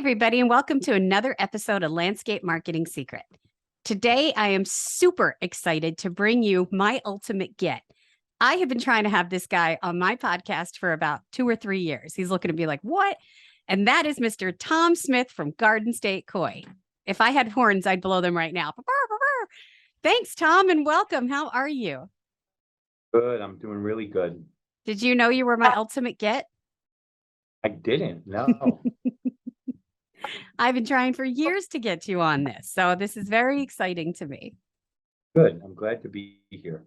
everybody, and welcome to another episode of Landscape Marketing Secret. Today, I am super excited to bring you my ultimate get. I have been trying to have this guy on my podcast for about 2 or 3 years. He's looking to be like, what? And that is Mr. Tom Smith from Garden State Koi. If I had horns, I'd blow them right now. Thanks, Tom, and welcome. How are you? Good. I'm doing really good. Did you know you were my ultimate get? I didn't. No. I've been trying for years to get you on this. So this is very exciting to me. Good. I'm glad to be here.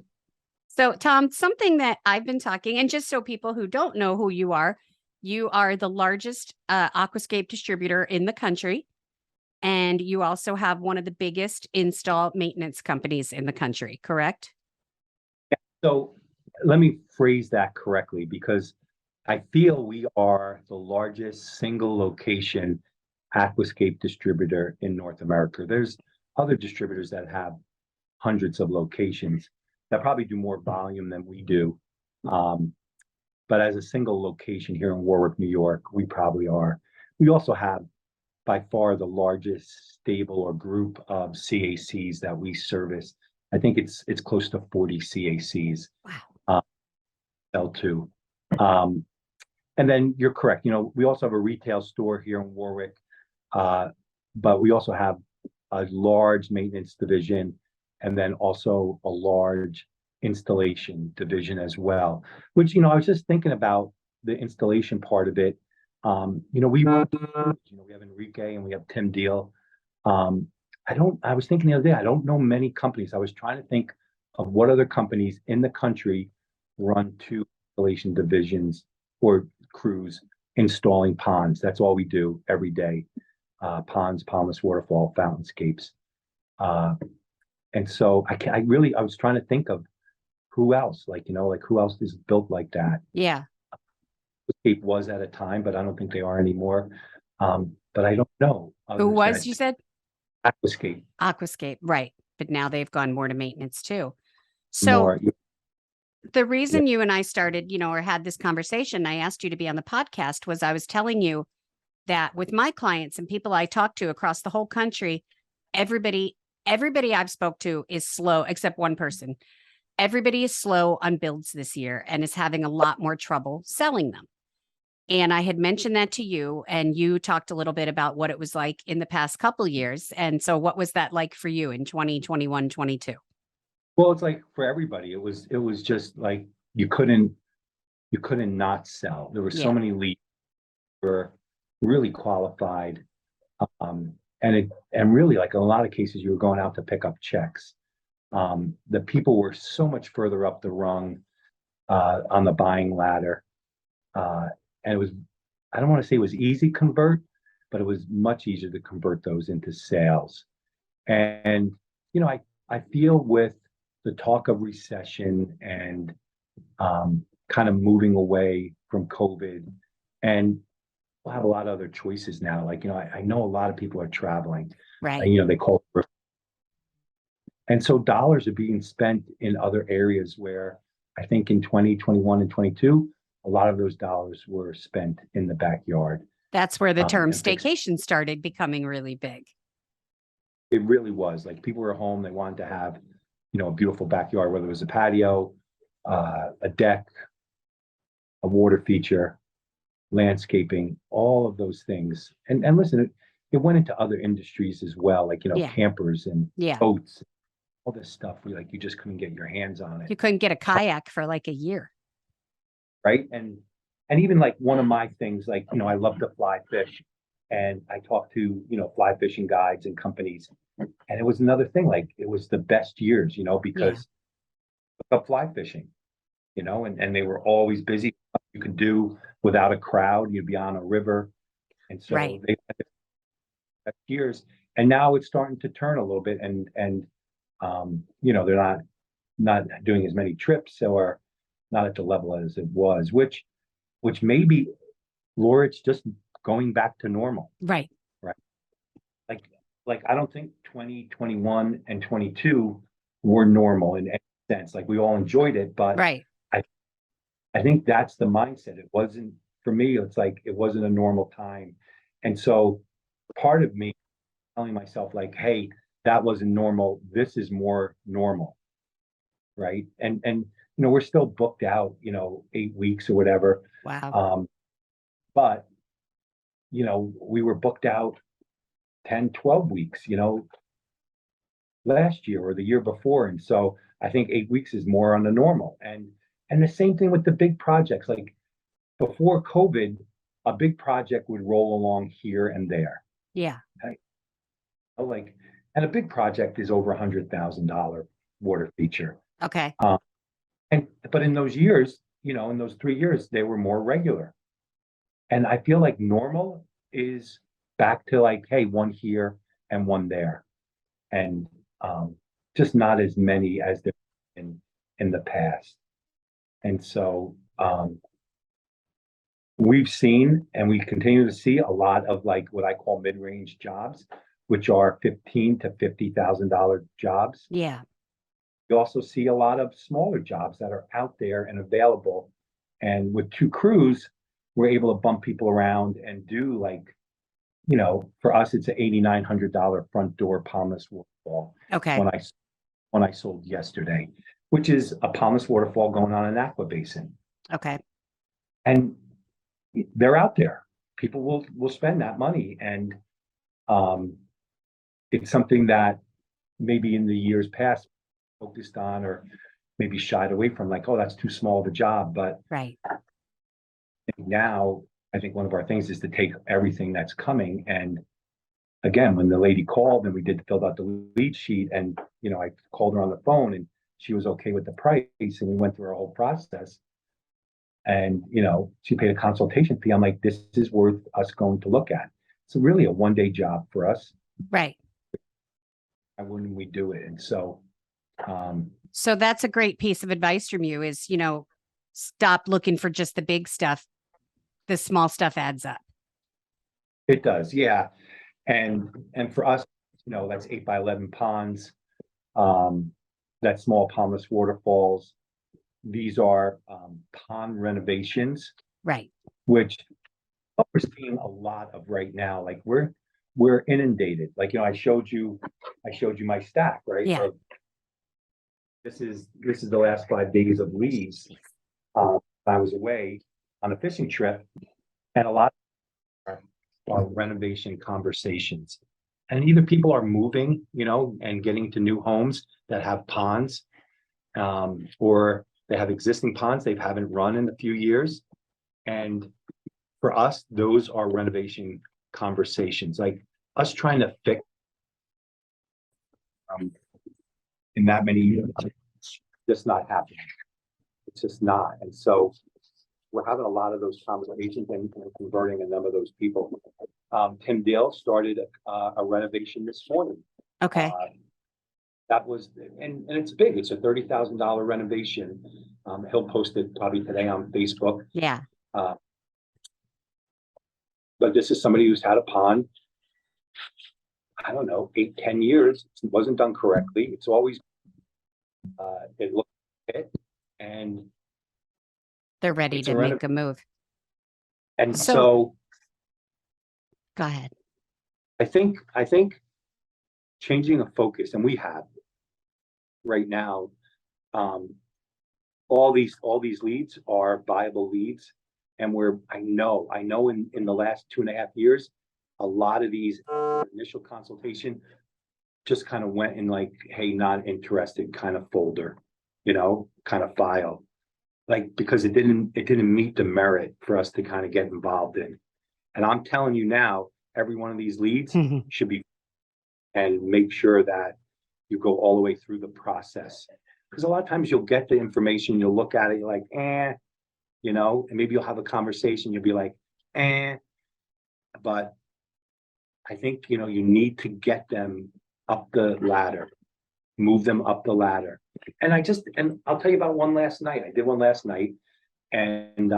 So, Tom, something that I've been talking, and just so people who don't know who you are the largest aquascape distributor in the country. And you also have one of the biggest install maintenance companies in the country, correct? Yeah. So let me phrase that correctly, because I feel we are the largest single location aquascape distributor in North America. There's other distributors that have hundreds of locations that probably do more volume than we do. But as a single location here in Warwick, New York, we probably are. We also have by far the largest stable or group of CACs that we service. I think it's close to 40 CACs. Wow. L2. And then you're correct. We also have a retail store here in Warwick, but we also have a large maintenance division, and then also a large installation division as well, which, I was just thinking about the installation part of it. We have Enrique and we have Tim Deal. I was thinking the other day, I don't know many companies. I was trying to think of what other companies in the country run 2 installation divisions or crews installing ponds. That's all we do every day. Ponds, pondless waterfall, fountainscapes. And so I was trying to think of who else, who else is built like that. Yeah. Aquascape was at a time, but I don't think they are anymore. But I don't know. Who was, you said? Aquascape. Aquascape, right. But now they've gone more to maintenance too. So the reason you and I started, or had this conversation, I asked you to be on the podcast, was I was telling you that with my clients and people I talk to across the whole country, everybody I've spoke to is slow, except one person. Everybody is slow on builds this year and is having a lot more trouble selling them. And I had mentioned that to you, and you talked a little bit about what it was like in the past couple of years. And so what was that like for you in 2021, 22? Well, it's like for everybody, it was just like you couldn't not sell. There were so many leads were really qualified. And really, like in a lot of cases, you were going out to pick up checks. The people were so much further up the rung on the buying ladder. And it was, I don't want to say it was easy to convert, but it was much easier to convert those into sales. And, I feel with the talk of recession and kind of moving away from COVID, and we'll have a lot of other choices now. I know a lot of people are traveling, right? They call it. And so dollars are being spent in other areas where I think in 2021 and 22, a lot of those dollars were spent in the backyard. That's where the term staycation started becoming really big. It really was. Like people were home, they wanted to have, a beautiful backyard, whether it was a patio, a deck, a water feature, landscaping, all of those things. And listen, it went into other industries as well, like, campers and boats, all this stuff where you just couldn't get your hands on it. You couldn't get a kayak for like a year. Right. And even like one of my things, I love to fly fish, and I talk to, fly fishing guides and companies. And it was another thing, it was the best years, because of fly fishing, and they were always busy. You could do without a crowd, you'd be on a river. And so they had the years, and now it's starting to turn a little bit, and they're not doing as many trips, or not at the level as it was, which maybe, Laura, it's just going back to normal. Right. Like I don't think 2021 and 22 were normal in any sense. We all enjoyed it, but I think that's the mindset. It wasn't, for me, it's it wasn't a normal time. And so part of me telling myself like, hey, that wasn't normal. This is more normal. Right. And we're still booked out, 8 weeks or whatever. Wow. But, we were booked out 10, 12 weeks, last year or the year before. And so I think 8 weeks is more on the normal. And the same thing with the big projects. Like before COVID, a big project would roll along here and there. Yeah. Right? Like, and a big project is over $100,000 water feature. Okay. But in those years, in those 3 years, they were more regular. And I feel like normal is back to like, hey, one here and one there. And just not as many as there in the past. And so we've seen and we continue to see a lot of like what I call mid-range jobs, which are $15,000 to $50,000 jobs. Yeah. You also see a lot of smaller jobs that are out there and available. And with 2 crews, we're able to bump people around and do like, for us, it's an $8,900 front door palmless waterfall. Okay. When I sold yesterday, which is a palmless waterfall going on an aqua basin. Okay. And they're out there. People will spend that money. And it's something that maybe in the years past focused on or maybe shied away from, like, oh, that's too small of a job. But right now, I think one of our things is to take everything that's coming. And again, when the lady called and we did filled out the lead sheet, and I called her on the phone and she was okay with the price, and we went through our whole process. And she paid a consultation fee. I'm like, this is worth us going to look at. It's really a one-day job for us. Right. Why wouldn't we do it? And so so that's a great piece of advice from you is, stop looking for just the big stuff. The small stuff adds up. It does, yeah. And for us, that's 8 by 11 ponds, that's small palmless waterfalls. These are pond renovations, right? Which we're seeing a lot of right now. Like we're inundated. Like I showed you my stack, right? Yeah. This is the last 5 days of leaves. I was away on a fishing trip, and a lot are renovation conversations. And either people are moving, and getting to new homes that have ponds, or they have existing ponds they haven't run in a few years. And for us, those are renovation conversations. Like us trying to fix in that many years, it's just not happening. It's just not. And so we're having a lot of those conversations and converting a number of those people. Tim Dale started a renovation this morning. Okay. That was, and it's big. It's a $30,000 renovation. He'll post it probably today on Facebook. Yeah. But this is somebody who's had a pond, I don't know, 8, 10 years. It wasn't done correctly. It's always, it looks it, and they're ready to make a move. And so go ahead. I think changing the focus, and we have right now, all these leads are viable leads. And I know in the last 2.5 years, a lot of these initial consultation just kind of went in like, hey, not interested kind of folder, kind of file. Like, because it didn't meet the merit for us to kind of get involved in. And I'm telling you now, every one of these leads should be, and make sure that you go all the way through the process. Because a lot of times you'll get the information, you'll look at it, you're like, and maybe you'll have a conversation, you'll be like, but I think, you need to get them up the ladder, move them up the ladder. And I'll tell you about one last night. I did one last night, and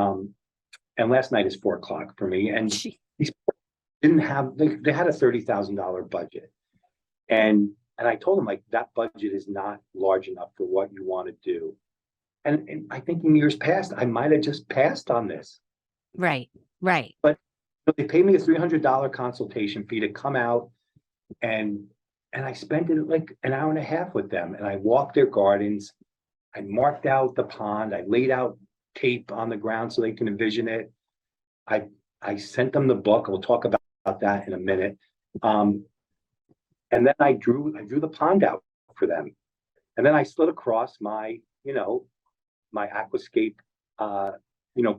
last night is 4:00 for me. And these didn't have, they had a $30,000 budget. And I told them, like, that budget is not large enough for what you want to do. And I think in years past, I might have just passed on this. Right. But They paid me a $300 consultation fee to come out and I spent it like an hour and a half with them. And I walked their gardens. I marked out the pond. I laid out tape on the ground so they can envision it. I sent them the book. We'll talk about that in a minute. And then I drew the pond out for them. And then I slid across my, my aquascape,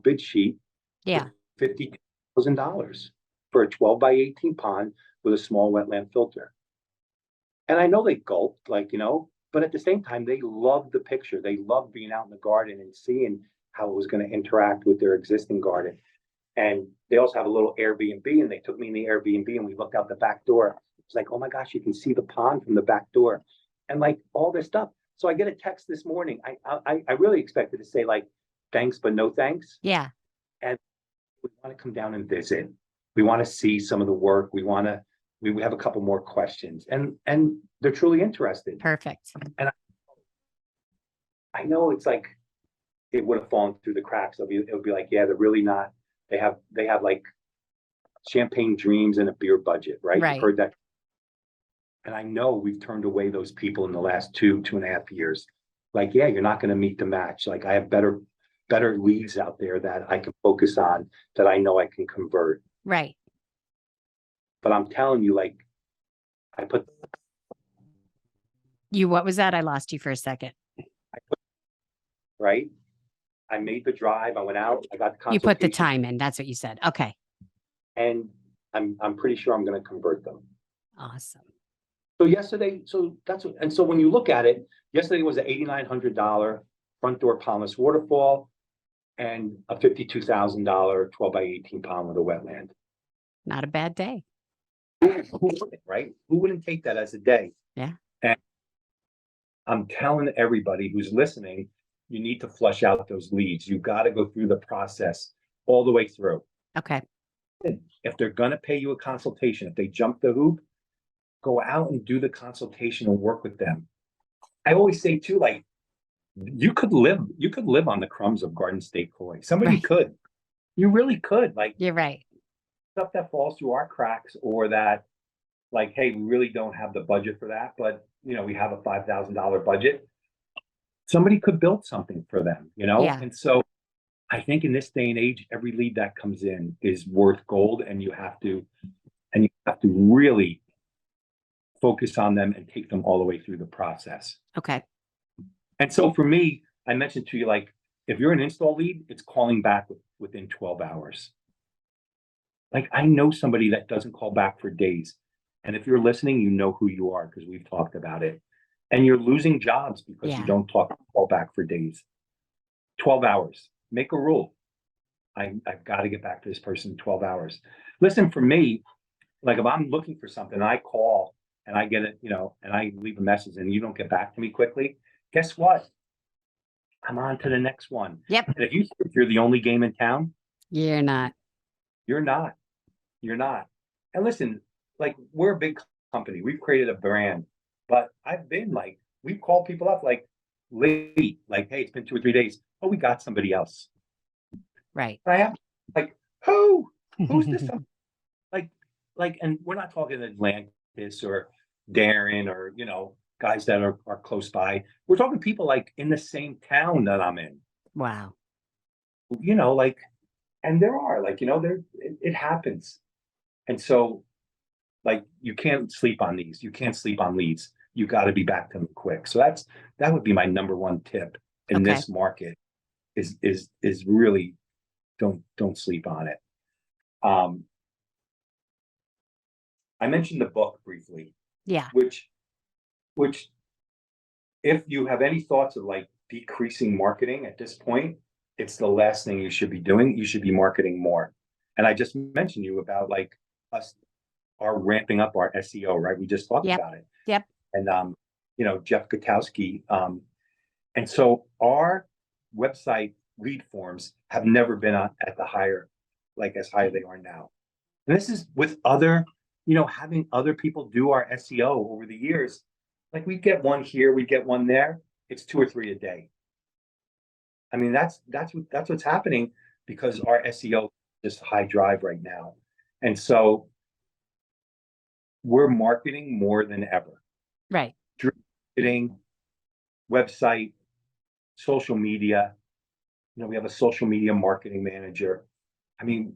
bid sheet. Yeah. $50,000 for a 12 by 18 pond with a small wetland filter. And I know they gulped, but at the same time, they loved the picture. They loved being out in the garden and seeing how it was going to interact with their existing garden. And they also have a little Airbnb, and they took me in the Airbnb and we looked out the back door. It's like, oh my gosh, you can see the pond from the back door and like all this stuff. So I get a text this morning. I really expected to say like, thanks, but no thanks. Yeah. And we want to come down and visit. We want to see some of the work. We have a couple more questions, and they're truly interested. Perfect. And I know it's like it would have fallen through the cracks. It would be like, yeah, they're really not. They have like champagne dreams and a beer budget, right? Right. You've heard that. And I know we've turned away those people in the last 2.5 years. Like, yeah, you're not going to meet the match. Like, I have better leads out there that I can focus on, that I know I can convert. Right. But I'm telling you, like, what was that? I lost you for a second. Right. I made the drive. I went out. I got the consultation. You put the time in. That's what you said. Okay. And I'm pretty sure I'm going to convert them. Awesome. So yesterday, so when you look at it, yesterday was an $8,900 front door pondless waterfall and a $52,000 12 by 18 pond with a wetland. Not a bad day. Who wouldn't, right? Who wouldn't take that as a day? Yeah. And I'm telling everybody who's listening, you need to flush out those leads. You got to go through the process all the way through. Okay. If they're going to pay you a consultation, if they jump the hoop, go out and do the consultation and work with them. I always say too, like, you could live on the crumbs of Garden State Koi. Somebody Right. could. You really could. Like, You're right. stuff that falls through our cracks, or that, like, hey, we really don't have the budget for that, but we have a $5,000 budget. Somebody could build something for them, Yeah. And so I think in this day and age, every lead that comes in is worth gold, and you have to really focus on them and take them all the way through the process. Okay. And so for me, I mentioned to you, like, if you're an install lead, it's calling back within 12 hours. Like, I know somebody that doesn't call back for days. And if you're listening, you know who you are, because we've talked about it. And you're losing jobs because you don't call back for days. 12 hours. Make a rule. I've got to get back to this person in 12 hours. Listen, for me, like, if I'm looking for something, I call and I get it, and I leave a message and you don't get back to me quickly, guess what? I'm on to the next one. Yep. And if you're the only game in town, You're not. You're not. And listen, like, we're a big company. We've created a brand, but we've called people up like late, like, hey, it's been 2 or 3 days. Oh, we got somebody else. Right. I have like, who's this? And we're not talking Atlantis or Darren or, guys that are close by. We're talking people like in the same town that I'm in. Wow. And there are it happens. And so, like, you can't sleep on these. You can't sleep on leads. You got to be back to them quick. So that would be my number one tip in this market is really don't sleep on it. I mentioned the book briefly. Yeah. Which if you have any thoughts of like decreasing marketing at this point, it's the last thing you should be doing. You should be marketing more. And I just mentioned you about like our ramping up our SEO, right? We just talked about it. Yep. And Jeff Gutowski. And so our website lead forms have never been at the higher, like as high as they are now. And this is with other, having other people do our SEO over the years. Like, we get one here, we get one there. It's 2 or 3 a day. I mean, that's what's happening because our SEO is high drive right now. And so we're marketing more than ever. Right. Marketing, website, social media. We have a social media marketing manager. I mean,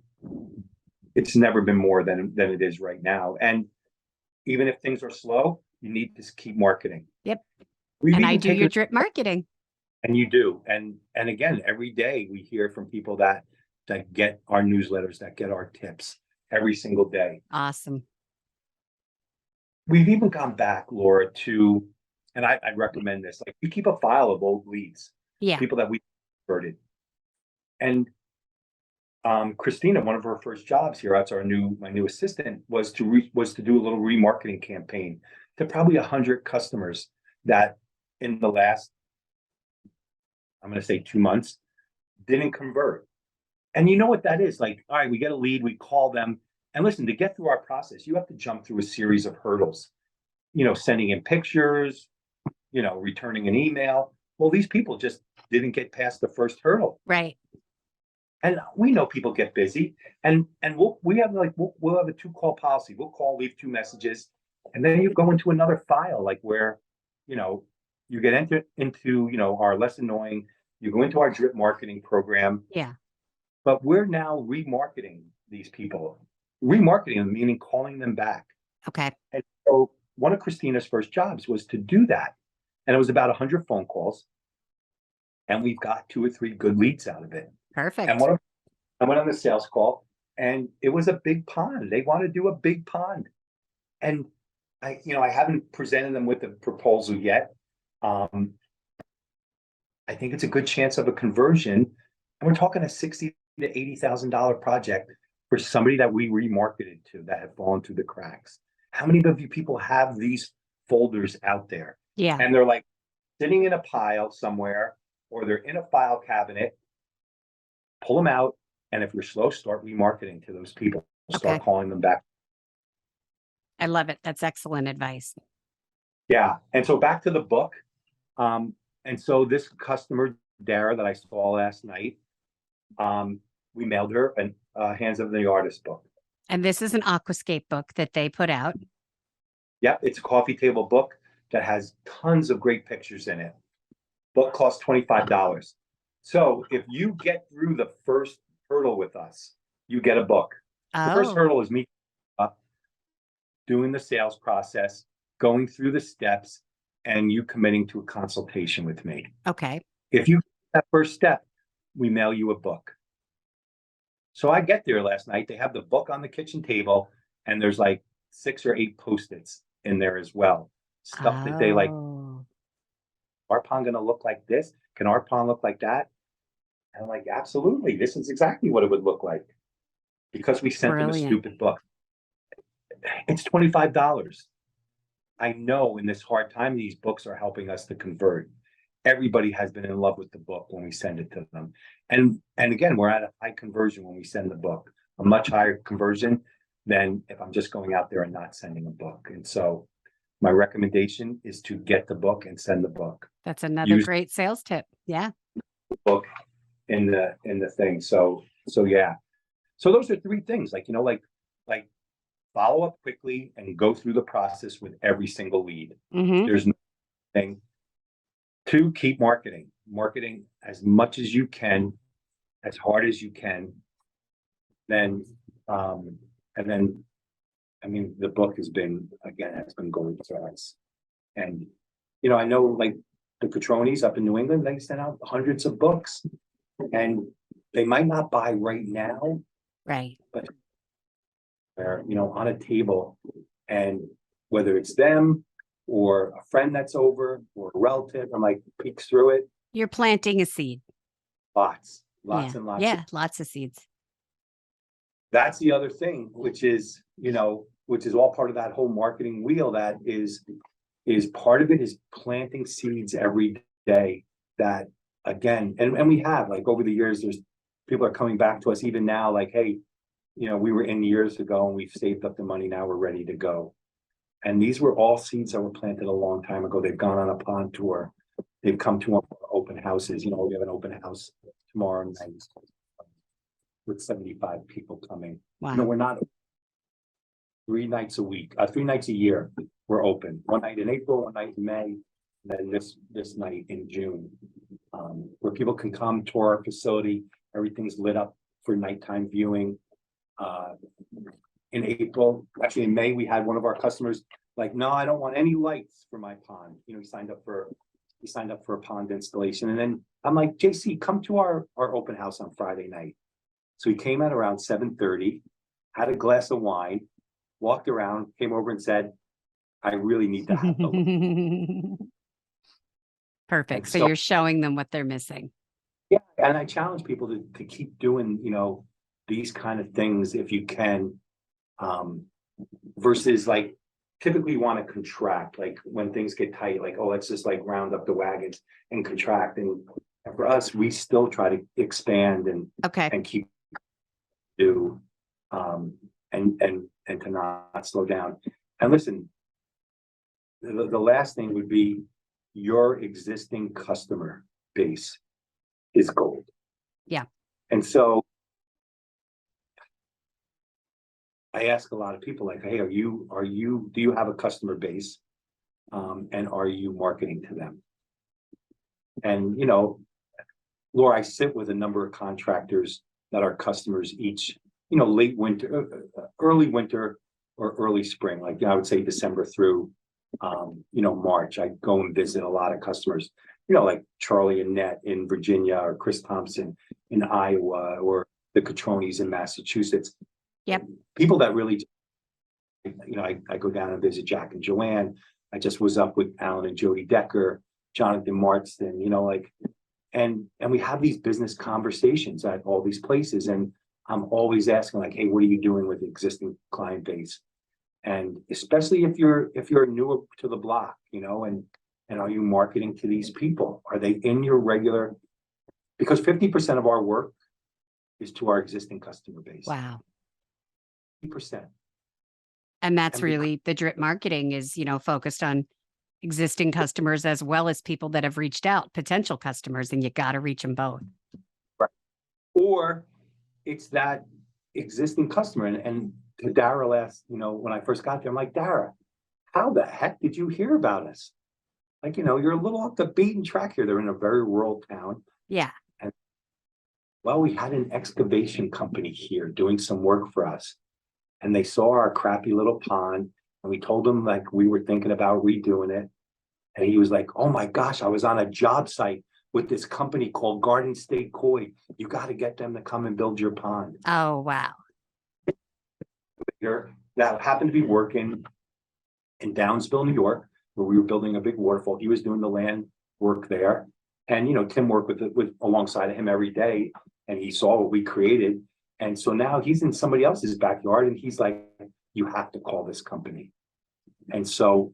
it's never been more than it is right now. And even if things are slow, you need to keep marketing. Yep. We've And I even do your taken, drip marketing. and you do. And again, every day we hear from people that get our newsletters, that get our tips every single day. Awesome. We've even gone back, Laura, to, and I'd recommend this, like we keep a file of old leads, Yeah. people that we converted. And Christina, one of her first jobs here, that's my new assistant, was to do a little remarketing campaign to probably 100 customers that in the last, I'm going to say 2 months, didn't convert. And you know what that is? Like, all right, we get a lead, we call them, and listen, to get through our process, you have to jump through a series of hurdles. Sending in pictures, returning an email. Well, these people just didn't get past the first hurdle. Right. And we know people get busy, and we'll have a 2-call policy. We'll call, leave 2 messages, and then you go into another file, like where, you get into our less annoying. You go into our drip marketing program. Yeah. But we're now remarketing these people, remarketing them, meaning calling them back. Okay. And so one of Christina's first jobs was to do that, and it was about 100 phone calls, and we've got 2 or 3 good leads out of it. Perfect. And I went on the sales call, and it was a big pond. They want to do a big pond. And I haven't presented them with a proposal yet. I think it's a good chance of a conversion. And we're talking a $60,000 to $80,000 project for somebody that we remarketed to that had fallen through the cracks. How many of you people have these folders out there? Yeah. And they're like sitting in a pile somewhere, or they're in a file cabinet. Pull them out, and if you're slow, start remarketing to those people. Start calling them back. I love it. That's excellent advice. Yeah. And so back to the book. And so this customer, Dara, that I saw last night, we mailed her a Hands of the Artist book. And this is an aquascape book that they put out. Yep. It's a coffee table book that has tons of great pictures in it. Book costs $25. So if you get through the first hurdle with us, you get a book. The first hurdle is me doing the sales process, going through the steps, and you committing to a consultation with me. Okay. If you get that first step, we mail you a book. So I get there last night. They have the book on the kitchen table, and there's like 6 or 8 Post-its in there as well. Stuff that they like. Our pond going to look like this? Can our pond look like that? And I'm like, absolutely. This is exactly what it would look like. Because we sent them a stupid book. It's $25. I know in this hard time, these books are helping us to convert. Everybody has been in love with the book when we send it to them. And again, we're at a high conversion when we send the book, a much higher conversion than if I'm just going out there and not sending a book. And so my recommendation is to get the book and send the book. That's another great sales tip. Yeah. Book in the thing. So yeah. So those are 3 things, like follow up quickly and go through the process with every single lead. There's nothing. 2, keep marketing as much as you can, as hard as you can. Then, and then, I mean, the book has been, again, it's been going for us. And, I know like the Petronis up in New England, they send out hundreds of books, and they might not buy right now. Right. But they're, on a table, and whether it's them or a friend that's over or a relative, I'm like, peeks through it. You're planting a seed. Lots and lots. Yeah, lots of seeds. That's the other thing, which is all part of that whole marketing wheel. That is part of it is planting seeds every day. That again, and we have, like, over the years, there's people are coming back to us even now, like, hey, we were in years ago and we've saved up the money. Now we're ready to go. And these were all seeds that were planted a long time ago. They've gone on a pond tour. They've come to our open houses. We have an open house tomorrow night with 75 people coming. Wow. We're not 3 nights a week, 3 nights a year. We're open. One night in April, one night in May, and then this night in June, where people can come to our facility. Everything's lit up for nighttime viewing. In April, actually in May, we had one of our customers like, no, I don't want any lights for my pond. You know, he signed up for a pond installation. And then I'm like, JC, come to our open house on Friday night. So he came at around 7:30, had a glass of wine, walked around, came over and said, I really need to have the Perfect. And So you're showing them what they're missing. Yeah, and I challenge people to keep doing, you know, these kind of things if you can, versus like typically you want to contract, like when things get tight, like, oh, let's just like round up the wagons and contract. And for us, we still try to expand and keep do and to not slow down. And listen, the last thing would be your existing customer base is gold. Yeah. And so I ask a lot of people like, hey, do you have a customer base? And are you marketing to them? And, you know, Laura, I sit with a number of contractors that are customers each, you know, late winter, early winter or early spring, like I would say December through, you know, March. I go and visit a lot of customers, you know, like Charlie and Annette in Virginia or Chris Thompson in Iowa or the Catronis in Massachusetts. Yep. People that really, you know, I go down and visit Jack and Joanne. I just was up with Alan and Jody Decker, Jonathan Marston, you know, like, and we have these business conversations at all these places. And I'm always asking like, hey, what are you doing with the existing client base? And especially if you're newer to the block, you know, and are you marketing to these people? Are they in your regular? Because 50% of our work is to our existing customer base. Wow. 50%. And that's really the drip marketing is, you know, focused on existing customers as well as people that have reached out, potential customers, and you got to reach them both. Right. Or it's that existing customer. And to Dara last, you know, when I first got there, I'm like, Dara, how the heck did you hear about us? Like, you know, you're a little off the beaten track here. They're in a very rural town. Yeah. And well, we had an excavation company here doing some work for us. And they saw our crappy little pond. And we told them like we were thinking about redoing it. And he was like, oh my gosh, I was on a job site with this company called Garden State Koi. You got to get them to come and build your pond. Oh, wow. That happened to be working in Downsville, New York, where we were building a big waterfall. He was doing the land work there. And, you know, Tim worked with alongside of him every day. And he saw what we created. And so now he's in somebody else's backyard and he's like, you have to call this company. And so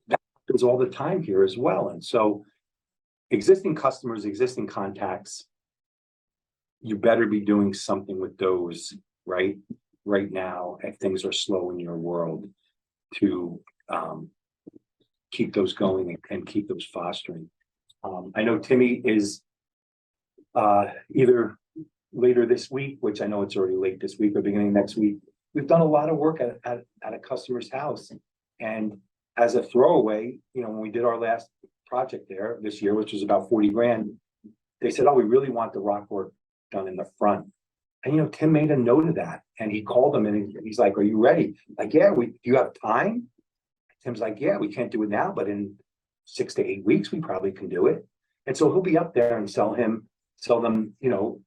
that happens all the time here as well. And so existing customers, existing contacts, you better be doing something with those right now if things are slow in your world to keep those going and keep those fostering. I know Timmy is either later this week, which I know it's already late this week or beginning next week. We've done a lot of work at a customer's house. And as a throwaway, you know, when we did our last project there this year, which was about 40 grand, they said, oh, we really want the rock work done in the front. And, you know, Tim made a note of that and he called them and he's like, are you ready? Like, yeah, do you have time? Tim's like, yeah, we can't do it now, but in 6 to 8 weeks, we probably can do it. And so he'll be up there and sell them, you know,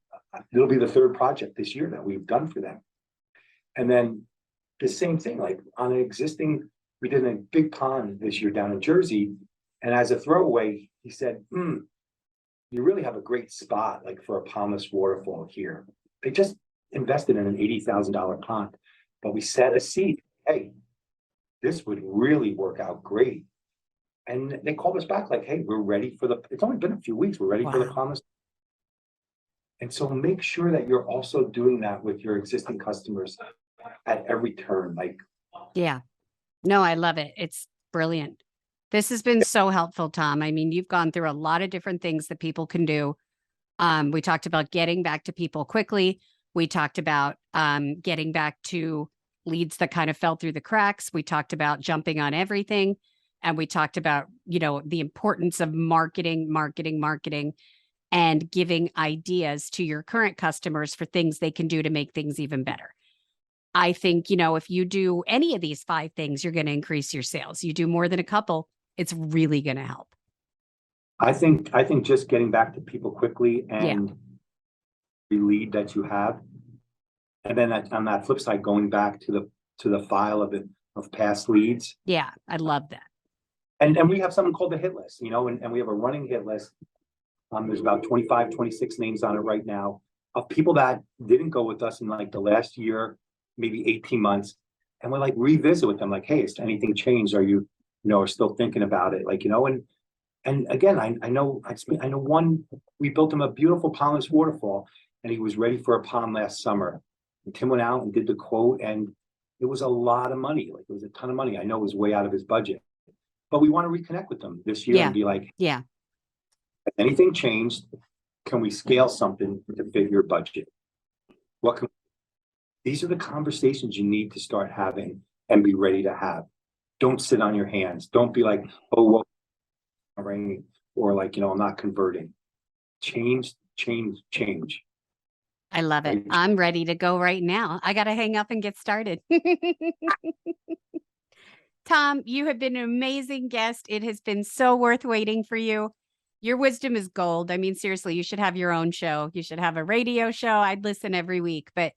it'll be the third project this year that we've done for them. And then the same thing, like on an existing, we did a big pond this year down in Jersey. And as a throwaway, he said, you really have a great spot, like for a pondless waterfall here. They just invested in an $80,000 pond, but we set a seed. Hey, this would really work out great. And they called us back like, hey, we're ready for it's only been a few weeks. We're ready for the pondless. And so make sure that you're also doing that with your existing customers at every turn. Like, yeah, no, I love it. It's brilliant. This has been so helpful, Tom. I mean, you've gone through a lot of different things that people can do. We talked about getting back to people quickly. We talked about getting back to leads that kind of fell through the cracks. We talked about jumping on everything. And we talked about, the importance of marketing, and giving ideas to your current customers for things they can do to make things even better. I think, if you do any of these 5 things, you're going to increase your sales. You do more than a couple, it's really going to help. I think just getting back to people quickly and the lead that you have, and then on that flip side, going back to the file of past leads. Yeah, I love that. And we have something called the hit list, and we have a running hit list. There's about 25, 26 names on it right now of people that didn't go with us in like the last year, maybe 18 months. And we're like revisit with them, like, hey, has anything changed? Are you, are still thinking about it? Like, and again, I know one, we built him a beautiful pondless waterfall and he was ready for a pond last summer. And Tim went out and did the quote and it was a lot of money. Like it was a ton of money. I know it was way out of his budget, but we want to reconnect with them this year and be like, has anything changed? Can we scale something to fit your budget? These are the conversations you need to start having and be ready to have. Don't sit on your hands. Don't be like, oh, well, or like, I'm not converting. Change. I love it. I'm ready to go right now. I got to hang up and get started. Tom, you have been an amazing guest. It has been so worth waiting for you. Your wisdom is gold. I mean, seriously, you should have your own show. You should have a radio show. I'd listen every week, but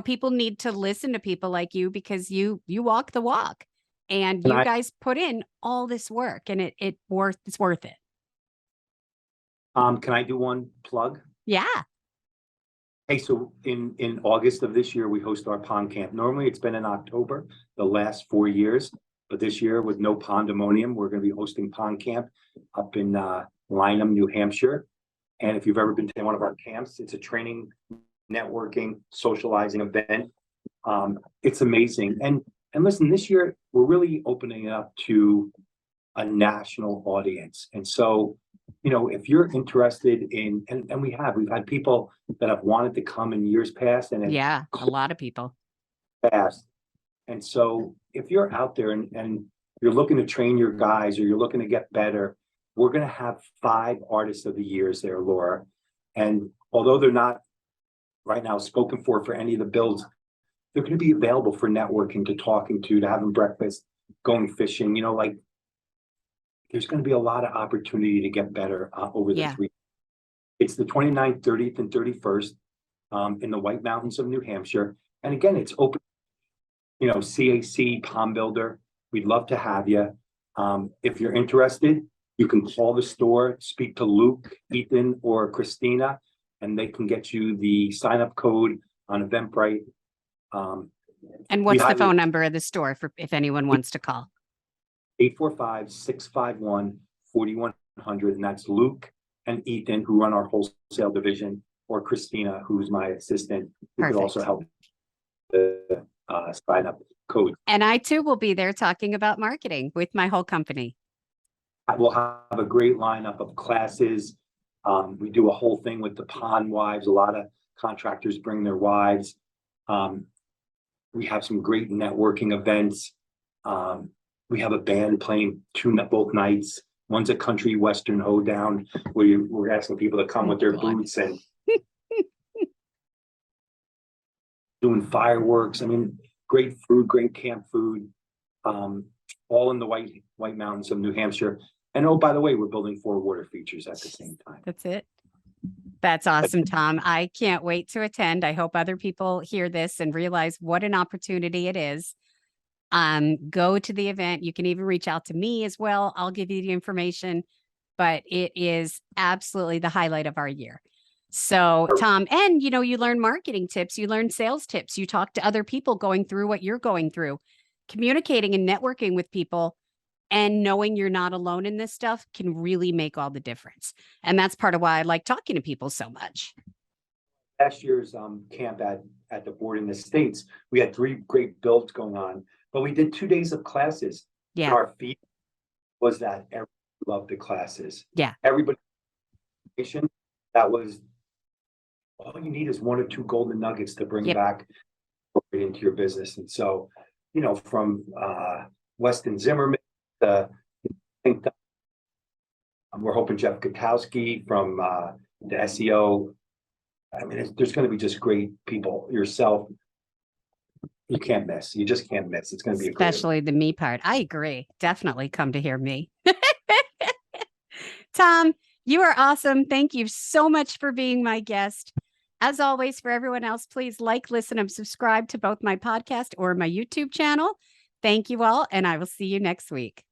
people need to listen to people like you because you walk the walk and you guys put in all this work and it's worth it. Can I do one plug? Yeah. Hey, so in August of this year, we host our pond camp. Normally it's been in October, the last 4 years, but this year with no pandemonium, we're going to be hosting pond camp up in Lynham, New Hampshire. And if you've ever been to one of our camps, it's a training, networking, socializing event. It's amazing. And listen, this year we're really opening it up to a national audience. And so, if you're interested in, and we've had people that have wanted to come in years past, and a lot of people past. And so if you're out there and you're looking to train your guys or you're looking to get better, we're going to have 5 artists of the years there, Laura. And although they're not right now spoken for any of the builds, they're going to be available for networking, to talking to having breakfast, going fishing, there's going to be a lot of opportunity to get better over the 3. It's the 29th, 30th, and 31st in the White Mountains of New Hampshire. And again, it's open, CAC, Pond Builder. We'd love to have you. If you're interested, you can call the store, speak to Luke, Ethan, or Christina, and they can get you the sign-up code on Eventbrite. And what's the phone number of the store if anyone wants to call? 845-651-4100, and that's Luke and Ethan, who run our wholesale division, or Christina, who's my assistant, who could also help the sign up code. And I too will be there talking about marketing with my whole company. We'll have a great lineup of classes. We do a whole thing with the pond wives. A lot of contractors bring their wives. We have some great networking events. We have a band playing both nights. One's a country western hoedown where we're asking people to come with their boots and doing fireworks. I mean, great food, great camp food, all in the White Mountains of New Hampshire. And oh, by the way, we're building 4 water features at the same time. That's it. That's awesome, Tom. I can't wait to attend. I hope other people hear this and realize what an opportunity it is. Go to the event. You can even reach out to me as well. I'll give you the information, but it is absolutely the highlight of our year. So Tom, and you learn marketing tips, you learn sales tips, you talk to other people going through what you're going through, communicating and networking with people and knowing you're not alone in this stuff can really make all the difference. And that's part of why I like talking to people so much. Last year's camp at the Board in the States, we had 3 great builds going on. But we did 2 days of classes. Yeah. Our feed was that everybody loved the classes. Yeah. Everybody, that was all you need is 1 or 2 golden nuggets to bring back. into your business. And so, you know, from Weston Zimmerman, I think we're hoping Jeff Katowski from the SEO. I mean, there's going to be just great people. Yourself, you can't miss. You just can't miss. It's going to be especially the me part. I agree. Definitely come to hear me. Tom, you are awesome. Thank you so much for being my guest. As always, for everyone else, please like, listen, and subscribe to both my podcast or my YouTube channel. Thank you all, and I will see you next week.